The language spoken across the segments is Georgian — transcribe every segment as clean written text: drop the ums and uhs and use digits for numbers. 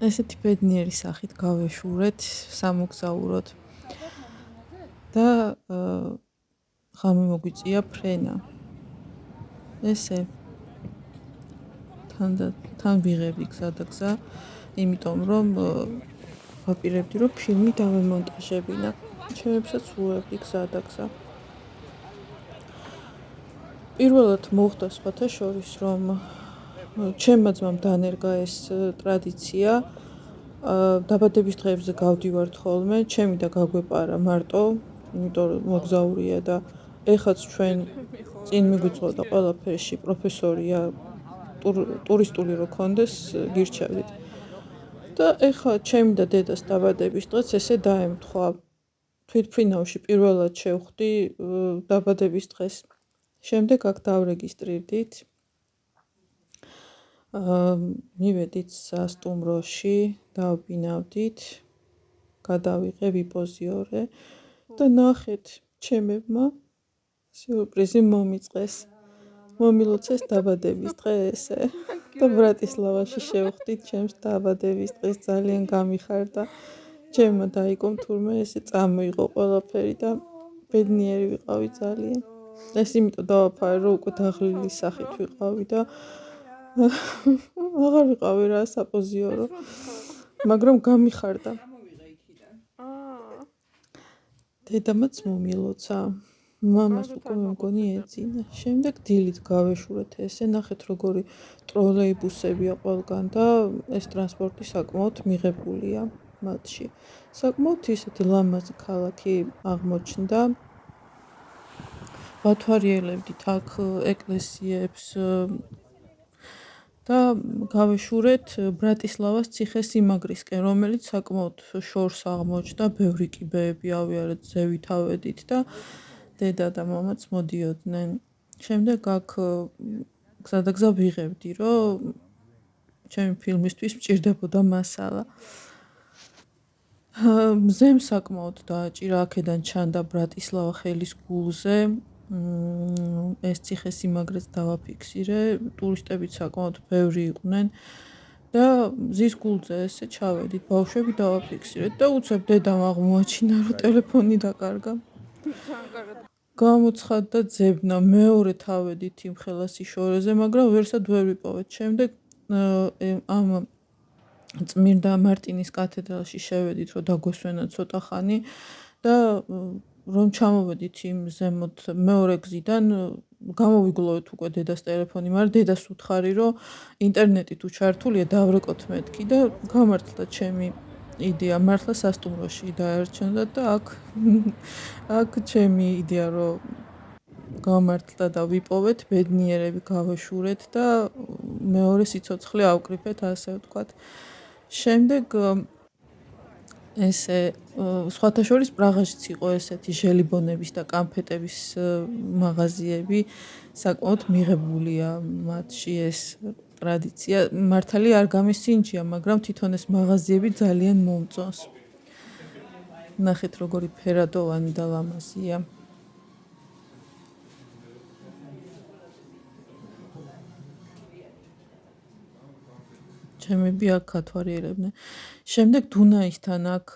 ესეთი ბედნიერი სახით გავეშურეთ სამოგზაუროდ და ღამე მოგვიწია ფრენა. ესე თან ვიღებდი გზა და გზა, იმიტომ რომ ვაპირებდი რომ ფილმი დავემონტაჟებინა. ჩემებსაც ვუებდი გზა და გზა. პირველად მოხდა სხვათა შორის, რომ ჩემმა ძმამ დანერგა ეს ტრადიცია. დაბადების დღეებზე გავდივართ ხოლმე, ჩემი და გაგვეპარა მარტო, იმიტომ რომ მოგზაურია და ეხაც ჩვენ წინ მიგვიწოდა ყველაფერში პროფესორია, ტურისტული რო ქონდეს, გირჩევდით. და ეხა ჩემი და დედას დაბადების დღეც ესე დაემთხვა. თვითმფრინავში პირველად შევხვდი დაბადების დღეს. შემდეგ აქ დავრეგისტრირდით. მივედით სასტუმროში, დავბინავდით, გადავიღე ვიპოზიორე და ნახეთ ჩემებმა სიურპრიზი მომიწყეს. მომილოცეს დაბადების დღე ესე და ბრატისლავაში შევხვდით ჩემს დაბადების დღეს ძალიან გამიხარდა. ჩემმა დაიკომ თურმე ესე წამოიღო ყველაფერი და ბედნიერი ვიყავი ძალიან. ეს იმიტომ დავაფარე რომ უკვე დაღლილი სახით ვიყავი და აღარ ვიყავი რა საპოზიორო, მაგრამ გამიხარდა. დედამაც მომილოცა. მამას უკვე მგონი ეძინა. შემდეგ დილით გავეშურეთ ესე, ნახეთ როგორი ტროლეიბუსებია ყველგან და ეს ტრანსპორტი საკმაოდ მიღებულია მათში. საკმაოდ ისეთი ლამაზი ქალაქი აღმოჩნდა. ვათვალიერებდით აქ ეკლესიებს და გავეშურეთ ბრატისლავას ციხესიმაგრისკენ, რომელიც საკმაოდ შორს აღმოჩნდა, ბევრი კიბეები ავიარეთ, ზევით ავედით და დედა და მამაც მოდიოდნენ. შემდეგ აქ გზა და გზა ვიღებდი, რომ ჩემი ფილმისთვის მჭირდებოდა მასალა. მზემ საკმაოდ დააჭირა, აქედან ჩანდა ბრატისლავა ხელის გულზე. ეს ციხესიმაგრეც დავაფიქსირე, ტურისტებიც საკმაოდ ბევრი იყვნენ და მზის გულზე ესე ჩავედით, ბავშვები დავაფიქსირეთ და უცებ დედამ აღმოაჩინა, რომ ტელეფონი დაკარგა. გამოცხადდა ძებნა, მეორედ ავედით იმ ხელასიშორეზე, მაგრამ ვერსად ვერ ვიპოვეთ. შემდეგ ამ წმინდა მარტინის კათედრალში შევედით, რომ დაგვესვენა ცოტა ხანი და რომ ჩამოვედით იმ ზემოთ მეორე გზიდან, გამოვიგლოვეთ უკვე დედას ტელეფონი, მაგრამ დედას უთხარი, რომ ინტერნეტი თუ ჩართულია, დავრეკოთ მეთქი და გამართლა ჩემი იდეა, მართლა სასტუმროში დაერჩენდა და აქ ჩემი იდეა, რომ გამართლა და ვიპოვეთ, ბედნიერები გავეშურეთ და მეორე სიცოცხლე ავკრიფეთ, ასე ვთქვათ. შემდეგ ესე სხვათა შორის პრაღაშიც იყო ესეთი ჟელიბონების და კანფეტების მაღაზიები, საკმაოდ მიღებულია მათში ეს ტრადიცია. მართალი არ გამისინჯია, მაგრამ თვითონ ეს მაღაზიები ძალიან მომწონს. ნახეთ როგორი ფერადოვანი და ლამაზია. ჩემები აქ გათვალიერებდნენ. შემდეგ დუნაისთან აქ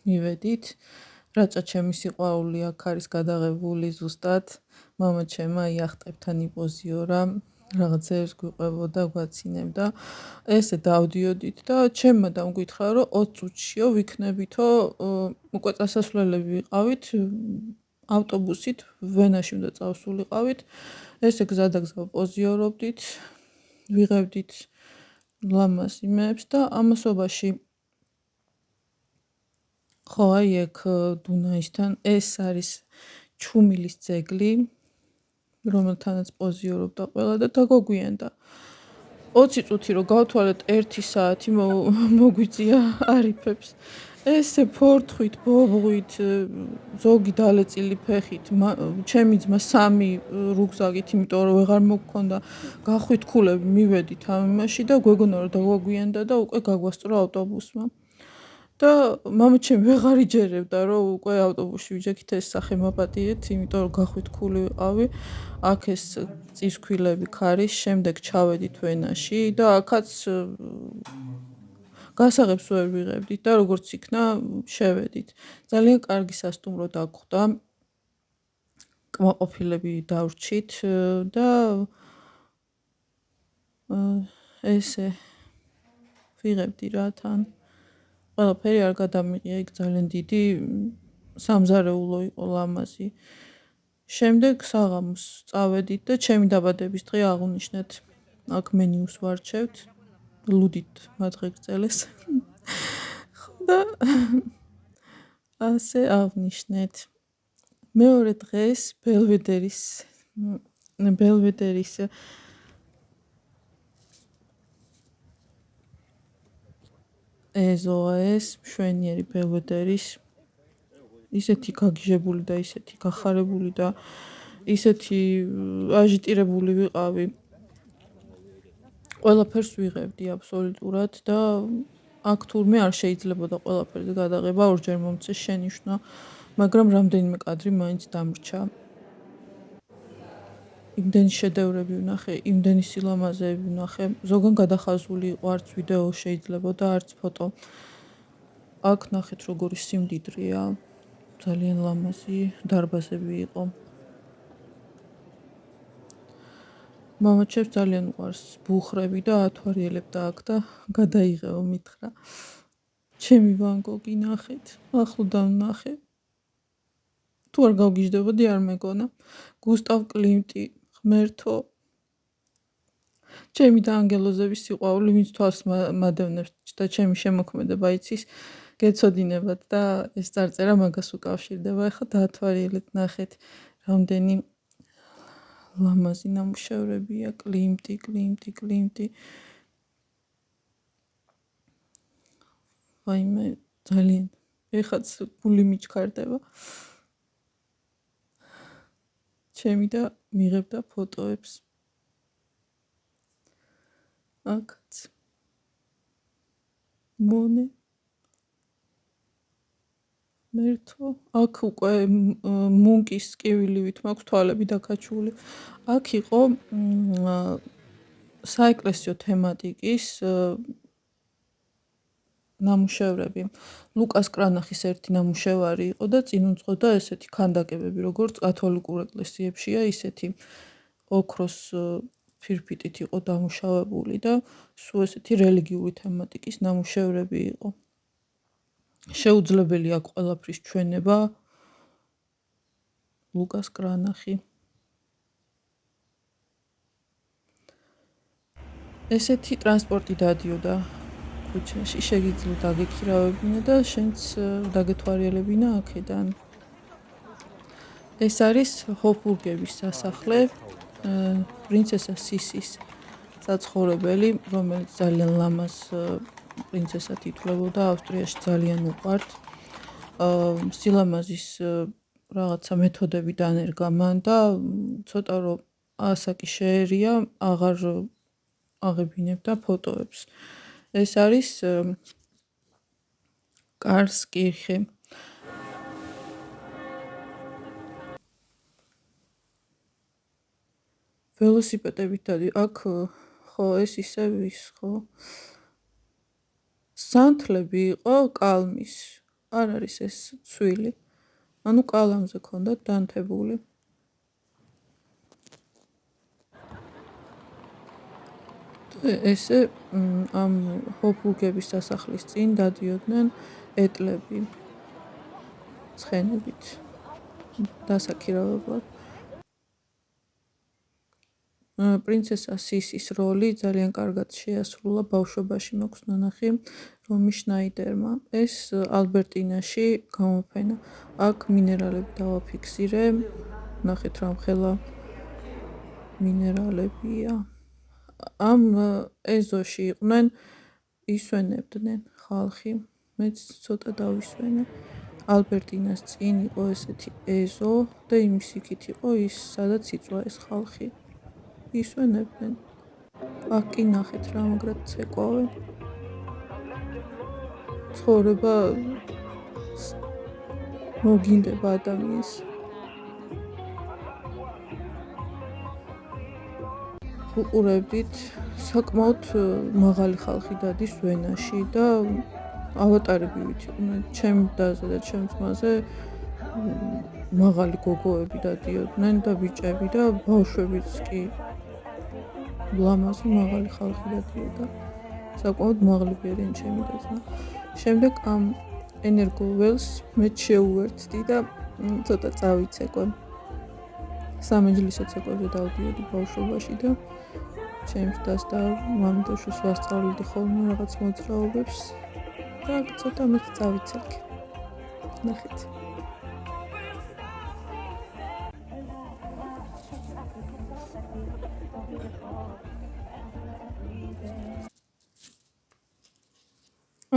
მივედით. რაჭა ჩემი სიყვარული აქ არის გადაღებული ზუსტად. მამა ჩემმა იახტებთან იპოზიორა, რაღაცებს გვიყვებოდა, გვაცინებდა. ესე დავდიოდით და ჩემმა დამგვითხრა, რომ 20 წუთშიო ვიქნებითო, უკვე წასასვლელები ვიყავით, ავტობუსით ვენაში უნდა წავსულიყავით. ესე გზა და გზა პოზიორობდით, ვიღებდით ლამაზ იმებს და ამასობაში ხო აი ეგ დუნაისთან ეს არის ჩუმილის ძეგლი, რომელთანაც პოზიორობდა ყველა და დაგვაგვიანდა. 20 წუთი რომ გავთვალეთ 1 საათი მოგვიწია არიფებს. ესე ფორთხვით, ბობღვით, ზოგი დალეწილი ფეხით, ჩემი ძმა 3 რუგზაკით, იმიტომ რომ ვეღარ მოგქონდა, გახვით-ქულები მივედით ამ იმაში და გვეგონა რომ დაგვაგვიანდა და უკვე გაგვასწრო ავტობუსმა. და მამა ჩემი ვეღარ იჯერებდა, რომ უკვე ავტობუსში ვიჯექით ეს სახე მაპატიეთ, იმიტომ რომ გახვით-ქული ვიყავი. აქ ეს წისქვილები ქარის, შემდეგ ჩავედით ვენაში და აქაც გასაღებს ვერ ვიღებდით და როგორც იქნა შევედით. ძალიან კარგი სასტუმრო დაგხვდა. კმაყოფილები დავრჩით და ესე ვიღებდი რა თან. ყველაფერი არ გადამიღია, იქ ძალიან დიდი სამზარეულო იყო ლამაზი. შემდეგ საღამოს წავედით და ჩემი დაბადების დღე აღვნიშნეთ. აქ მენიუს ვარჩევთ. ლუდით მადღეგრძელეს. ხო და ასე აღვნიშნეთ. მეორე დღეს ბელვედერის ეზოა ეს მშვენიერი ბელვედერის ისეთი გაგიჟებული და ისეთი გახარებული და ისეთი აჟიტირებული ვიყავი. ყველაფერს ვიღებდი აბსოლუტურად და აქ თურმე არ შეიძლებოდა ყველაფერზე გადაღება, ორჯერ მომწეს შენიშვნა, მაგრამ რამდენიმე კადრი მაინც დამრჩა. იმდენი შედევრები ვნახე, იმდენი სილამაზეები ვნახე, ზოგან გადახაზული იყო, არც ვიდეო შეიძლებოდა, არც ფოტო. აქ ნახეთ როგორი სიმდიდრეა, ძალიან ლამაზი დარბაზები იყო. მამაჩემს ძალიან უყვარს ბუხრები და ათვალიერებდა აქ და გადაიღეო მითხრა. ჩემი ვან გოგი ნახეთ, ახლოდან ვნახე. თუ არ გავგიჟდებოდი არ მეგონა. გუსტავ კლიმტი, ღმერთო. ჩემი და ანგელოზების სიყვარული, ვინც თვალს მადევნებს და ჩემი შემოქმედება იცის, გეცოდინებათ და ეს წარწერა მაგას უკავშირდება. ეხლა დაათვალიერეთ, ნახეთ, რამდენი ლამაზი ნამუშევრებია, კლიმტი. ვაიმე, ძალიან ეხაც გული მიჩქარდება. ჩემი და მიღებდა ფოტოებს. აქაც მონე მერთო, აქ უკვე მუნკის კივილივით მაქვს თვალები დაკაჩული. აქ იყო საეკლესიო თემატიკის ნამუშევრები. ლუკას კრანახის ერთი ნამუშევარი იყო და წინ უძღოდა ესეთი ქანდაკებები, როგორც კათოლიკურ ეკლესიებშია, ისეთი ოქროს ფირფიტით იყო დამუშავებული და სულ ესეთი რელიგიური თემატიკის ნამუშევრები იყო. შეუძლებელი აქ ყველაფრის ჩვენება. ლუკას კრანახი. ესეთი ტრანსპორტი დადიოდა ქუჩაში, შეგიძლია დაგექირავებინა და შენც დაგეთვალიერებინა აქედან. ეს არის ჰოფბურგების სასახლე, პრინცესა სისის საცხოვრებელი, რომელიც ძალიან ლამაზ პრინცესად ითვლებოდა, ავსტრიაში ძალიან უყვართ. სილამაზის რაღაცა მეთოდები დანერგა მან და ცოტა რომ ასაკი შეერია, აღარ აღებინებდა ფოტოებს. ეს არის კარლსკირხე. ველოსიპედებით დადი. აქ ხო ეს ისე ვის ხო? სანთლები იყო კალმის. არ არის ეს ცვილი. ანუ კალამზე ქონდათ დანთებული. ესე ამ ჰოფბურგების სასახლის წინ დადიოდნენ ეტლები ცხენებით დასაქირავებლად. პრინცესა სისის როლი ძალიან კარგად შეასრულა ბავშვობაში მაქვს ნანახი რომი შნაიდერმა. ეს ალბერტინაში გამოფენა. აქ მინერალები დავაფიქსირე. ნახეთ რა მხელა მინერალებია. ამ ეზოში იყვნენ, ისვენებდნენ ხალხი. მეც ცოტა დავისვენე. ალბერტინას წინ იყო ესეთი ეზო და იმის იქით იყო ის, სადაც იწვა ეს ხალხი. ისვენებდნენ. აქ კი ნახეთ რა მაგრად ცეკვავენ. ცხოვრება მოგინდება ადამიანს. უყურებდით საკმაოდ მაღალი ხალხი დადის ვენაში და ავატარები ვითიყვნენ. ჩემ დაზე და ჩემ ძმაზე მაღალი გოგოები დადიოდნენ და ბიჭები და ბავშვებიც კი ლამაზი მაღალი ხალხი დადიოდა. საკმაოდ მაღლები არიან ჩემი და ძმა. შემდეგ ამ ენერგო ველს მე შეუერთდი და ცოტა წავიცეკვე. სამეჯლისო ცეკვებზე დავდიოდი ბავშვობაში და ჩემს დას და მამიდაშოს ვასწავლდი ხოლმე რაღაც მოძრაობებს და ცოტა მეც წავიცელქე. ნახეთ.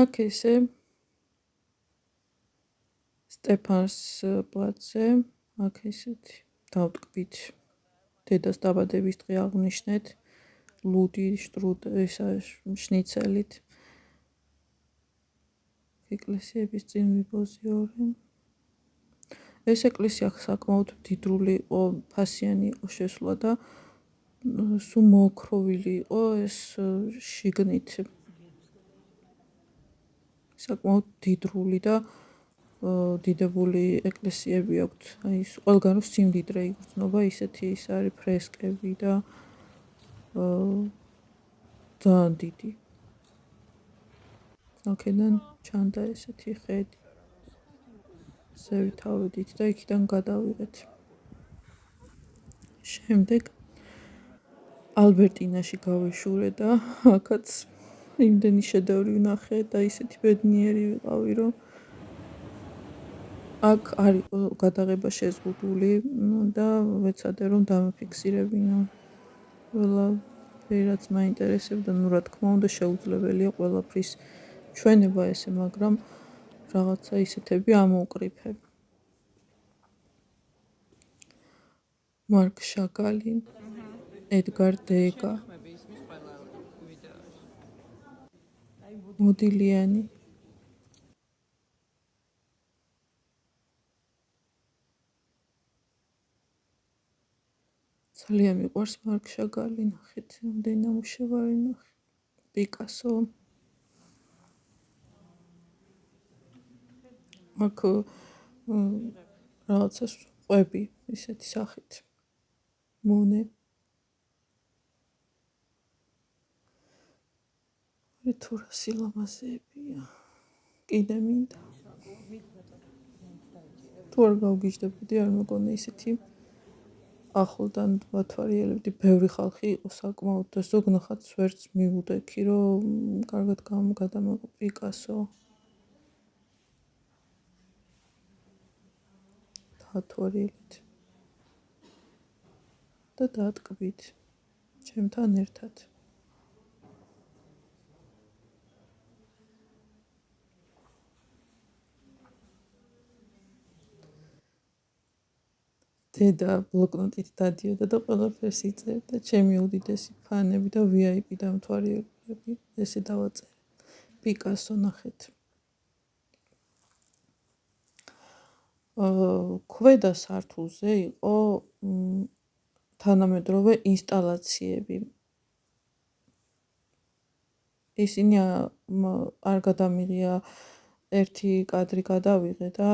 აქ ესე სტეფანს პლაცზე, აქ ესეთი დავტკბით დედას დაბადების დღე აღნიშნეთ ლუდი ესა შნიცელით ეკლესიების წინ ვიპოზიორე. ეს ეკლესია საკმაოდ მდიდრული იყო, ფასიანი იყო შესვლა და სულ მოოქროვილი იყო ეს შიგნით საკმაოდ მდიდრული და დიდებული ეკლესიები აქვთ. აი ყველგან სიმდიდრე იგრძნობა, ისეთი ის არის ფრესკები და ძალიან დიდი. აქედან ჩანდა ესეთი ხედი. ზევითავედით და იქიდან გადავიღეთ. შემდეგ ალბერტინაში გავეშურე და აქაც იმდენი შედევრი ვნახე და ისეთი ბედნიერი ვიყავი, რომ აქ არ იყო გადაღება შეზღუდული და ვეცადე რომ დამაფიქსირებინო. ყველა რაც მაინტერესებდა, ну რა თქმა უნდა შეუძლებელია ყველაფრის ჩვენება ესე, მაგრამ რაღაცა ისეთები ამოუკრიფე. მარკ შაგალი, ედგარ დეგა, მოდილიანი. ძალიან მიყვარს მარკ შაგალი, ნახეთ, რამდენი ნამუშევარი ნახე. პიკასო. აქ რაღაცა ყვები ისეთი სახით. მონე. თუ რა სილამაზეებია. კიდე მინდა. თუ არ გავგიჟდებოდი, არ მეგონა ისეთი ახლდან ვათვალიერებდი, ბევრი ხალხი იყო საკმაოდ და ზოგ ნახატს ვერც მივუდექი, რომ კარგად გადამეღო პიკასო. დათვალიერეთ. და დატკბით ჩემთან ერთად. დედა ბლოკნოტით დადიოდა და ყველაფერს იწერდა, ჩემი უდიდესი ფანები და VIP დამთვალიერებლები, ესე დავაწერე. პიკასო ნახეთ. ქვედა სართულზე იყო თანამედროვე ინსტალაციები. ისინი არ გადამიღია, ერთი კადრი გადავიღე და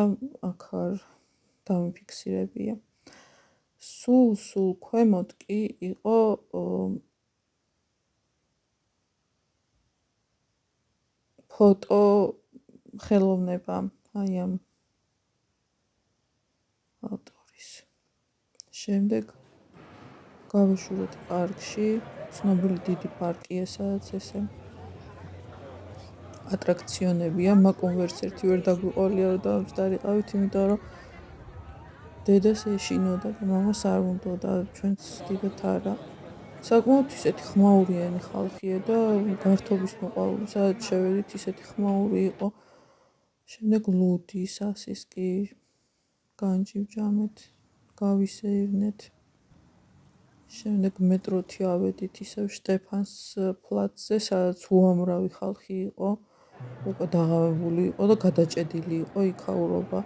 აქ არ დამიფიქსირებია. სულ ქვემოთ კი იყო ფოტო ხელოვნება, აი ამ ავტორის. შემდეგ გავეშურეთ პარკში, ცნობილი დიდი პარკია, სადაც ესე ატრაქციონებია, მაგრამ ვერც ერთი ვერ დაგვიყოლია, რომ დავამჯდარიყავით, იმიტომ რომ დედას ეშინოდა და მამას არ უნდა და ჩვენც დიდად არა. საკმაოდ ისეთი ხმაურიანი ხალხია და გართობის მოყვარული, სადაც შევედით ისეთი ხმაური იყო. შემდეგ ლუდი, სასისკი, განჯივჯამეთ, გავისეირნეთ. შემდეგ მეტროთი ავედით ისევ შტეფანს პლაცზე, სადაც უამრავი ხალხი იყო, უკვე დაღავებული იყო და გადაჭედილი იყო იქაურობა.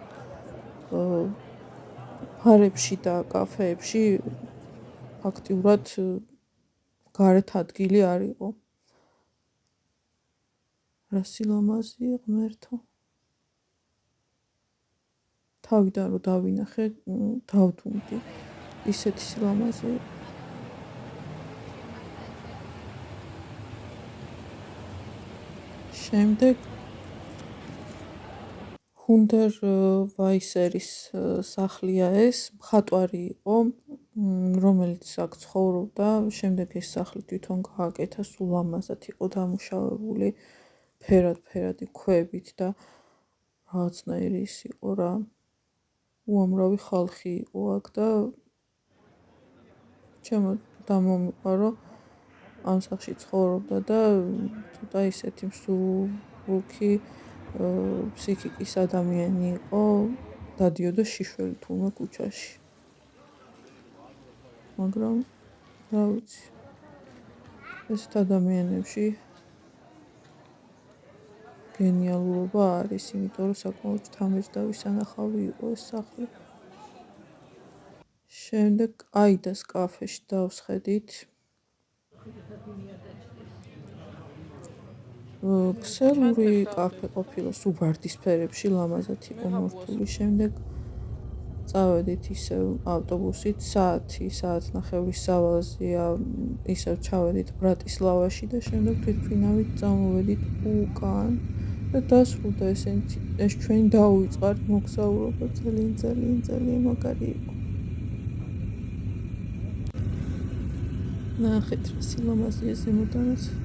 ბარებში და კაფეებში აქტიურად გარეთ ადგილი არ იყო. რა სილამაზეა ღმერთო. თავიდან რომ დავინახე, დავდუმდი. ისეთი სილამაზეა. შემდეგ ჰუნდერ ვაისერის სახლია ეს, მხატვარი იყო, რომელიც აქ ცხოვრობდა, შემდეგ ეს სახლი თვითონ გააკეთა, სულ ლამაზად იყო დამუშავებული, ფერად-ფერადი ქვებით და რაღაცნაირი ის იყო რა, უამრავი ხალხი იყო აქ და ჩემო დამომიყარო ამ სახლში ცხოვრობდა და ცოტა ისეთი მსუბუქი ფსიქიკის ადამიანი იყო, დადიოდა შიშველი თურმე ქუჩაში. მაგრამ რა ვიცი, ესეთ ადამიანებში გენიალურობა არის, იმიტომ რომ საკმაოდ თამეჭდავი სანახავი იყო ეს სახლი. შემდეგ აიდას კაფეში დავსხედით. ქსელური კაფე ყოფილა, სულ ვარდისფერებში, ლამაზად იყო მორთული. შემდეგ წავედით ისევ ავტობუსით, საათნახევრის სავალზეა, ისევ ჩავედით ბრატისლავაში და შემდეგ თვითმფრინავით წამოვედით უკან და დასრულდა ეს ჩვენი დაუვიწყართ მოგზაურობა, ძალიან მაგარი იყო. ნახეთ რა სილამაზეა ზემოდანაც.